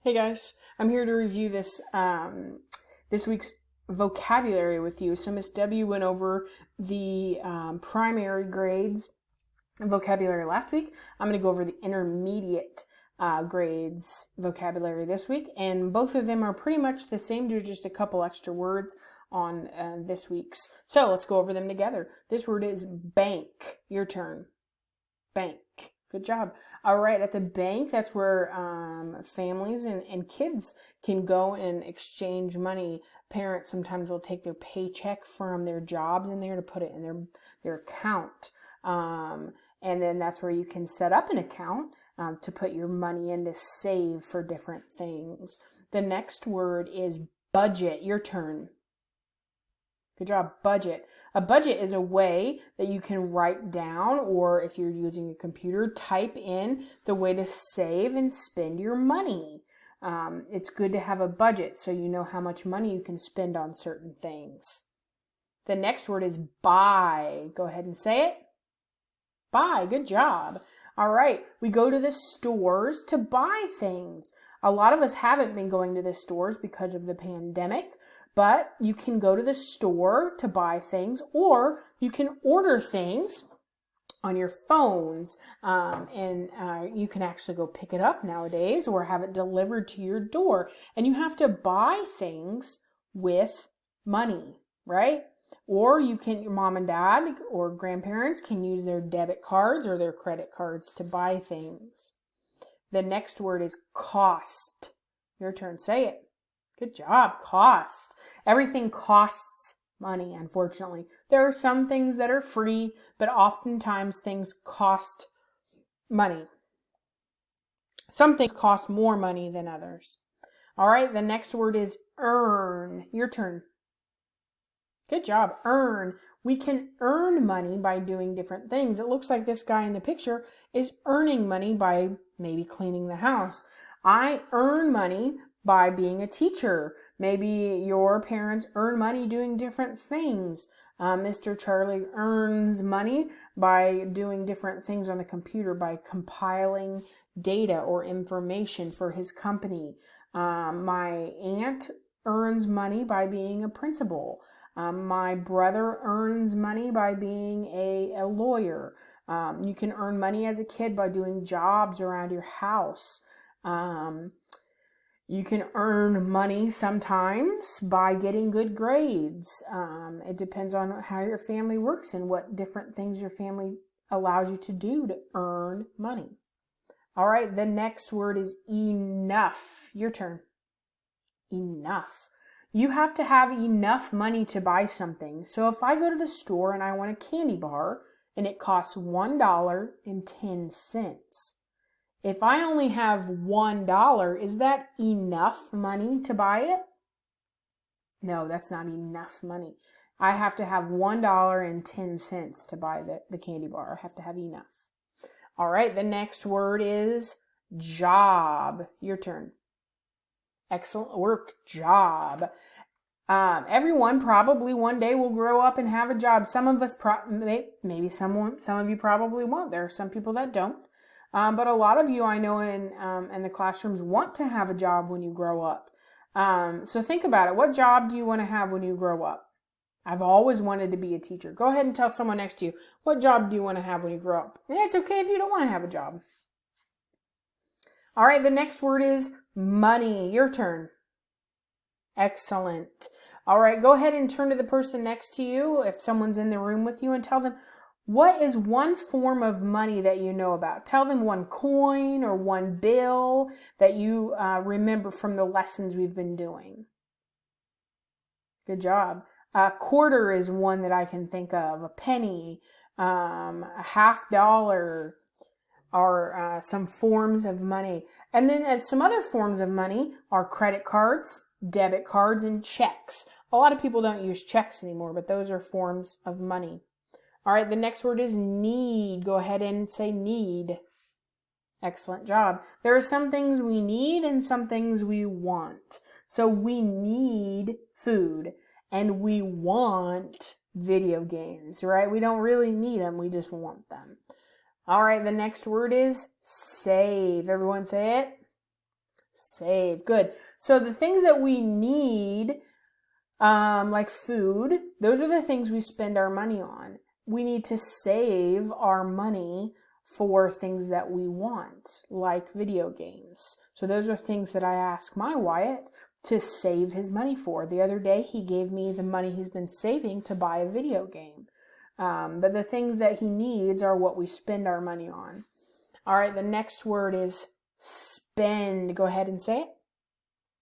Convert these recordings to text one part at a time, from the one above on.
Hey guys, I'm here to review this week's vocabulary with you. So Miss W went over the primary grades vocabulary last week. I'm going to go over the intermediate grades vocabulary this week, and both of them are pretty much the same. There's just a couple extra words on this week's. So let's go over them together. This word is bank. Your turn. Bank. Good job. All right, at the bank, that's where families and kids can go and exchange money. Parents sometimes will take their paycheck from their jobs in there to put it in their account. And then that's where you can set up an account to put your money in to save for different things. The next word is budget. Your turn. Good job, budget. A budget is a way that you can write down, or if you're using a computer, type in the way to save and spend your money. It's good to have a budget so you know how much money you can spend on certain things. The next word is buy. Go ahead and say it. Buy. Good job. All right, we go to the stores to buy things. A lot of us haven't been going to the stores because of the pandemic. But you can go to the store to buy things, or you can order things on your phones, and you can actually go pick it up nowadays or have it delivered to your door. And you have to buy things with money, right? Or your mom and dad or grandparents can use their debit cards or their credit cards to buy things. The next word is cost. Your turn. Say it. Good job. Cost. Everything costs money, unfortunately. There are some things that are free, but oftentimes things cost money. Some things cost more money than others. All right, the next word is earn. Your turn. Good job. Earn. We can earn money by doing different things. It looks like this guy in the picture is earning money by maybe cleaning the house. I earn money by being a teacher. Maybe your parents earn money doing different things. Mr. Charlie earns money by doing different things on the computer, by compiling data or information for his company. My aunt earns money by being a principal. My brother earns money by being a lawyer. You can earn money as a kid by doing jobs around your house. You can earn money sometimes by getting good grades. It depends on how your family works and what different things your family allows you to do to earn money. All right, the next word is enough. Your turn. Enough. You have to have enough money to buy something. So if I go to the store and I want a candy bar and it costs $1.10, if I only have $1, is that enough money to buy it? No, that's not enough money. I have to have $1.10 to buy the candy bar. I have to have enough. All right, the next word is job. Your turn. Excellent work, job. Everyone probably one day will grow up and have a job. Some of us, maybe some of you probably won't. There are some people that don't. But a lot of you I know in the classrooms want to have a job when you grow up. So think about it. What job do you want to have when you grow up? I've always wanted to be a teacher. Go ahead and tell someone next to you, what job do you want to have when you grow up? And it's okay if you don't want to have a job. All right, the next word is money. Your turn. Excellent. All right, go ahead and turn to the person next to you, if someone's in the room with you, and tell them, what is one form of money that you know about? Tell them one coin or one bill that you remember from the lessons we've been doing. Good job. A quarter is one that I can think of. A penny, a $50 are some forms of money. And then some other forms of money are credit cards, debit cards, and checks. A lot of people don't use checks anymore, but those are forms of money. All right, the next word is need. Go ahead and say need. Excellent job. There are some things we need and some things we want. So we need food and we want video games, right? We don't really need them, we just want them. All right, the next word is save. Everyone say it. Save. Good. So the things that we need, like food, those are the things we spend our money on. We need to save our money for things that we want, like video games. So those are things that I ask my Wyatt to save his money for. The other day, he gave me the money he's been saving to buy a video game. But the things that he needs are what we spend our money on. All right, the next word is spend. Go ahead and say it.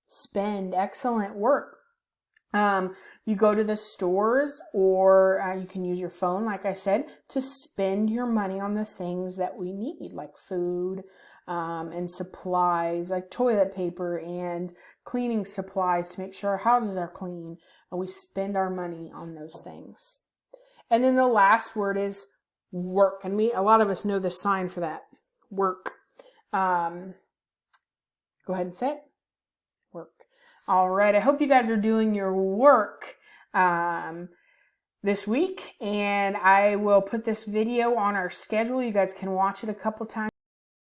Spend. Excellent work. You go to the stores, or you can use your phone, like I said, to spend your money on the things that we need, like food and supplies, like toilet paper and cleaning supplies to make sure our houses are clean. And we spend our money on those things. And then the last word is work. And a lot of us know the sign for that. Work. Go ahead and say it. Work. All right. I hope you guys are doing your work this week. And I will put this video on our schedule. You guys can watch it a couple times.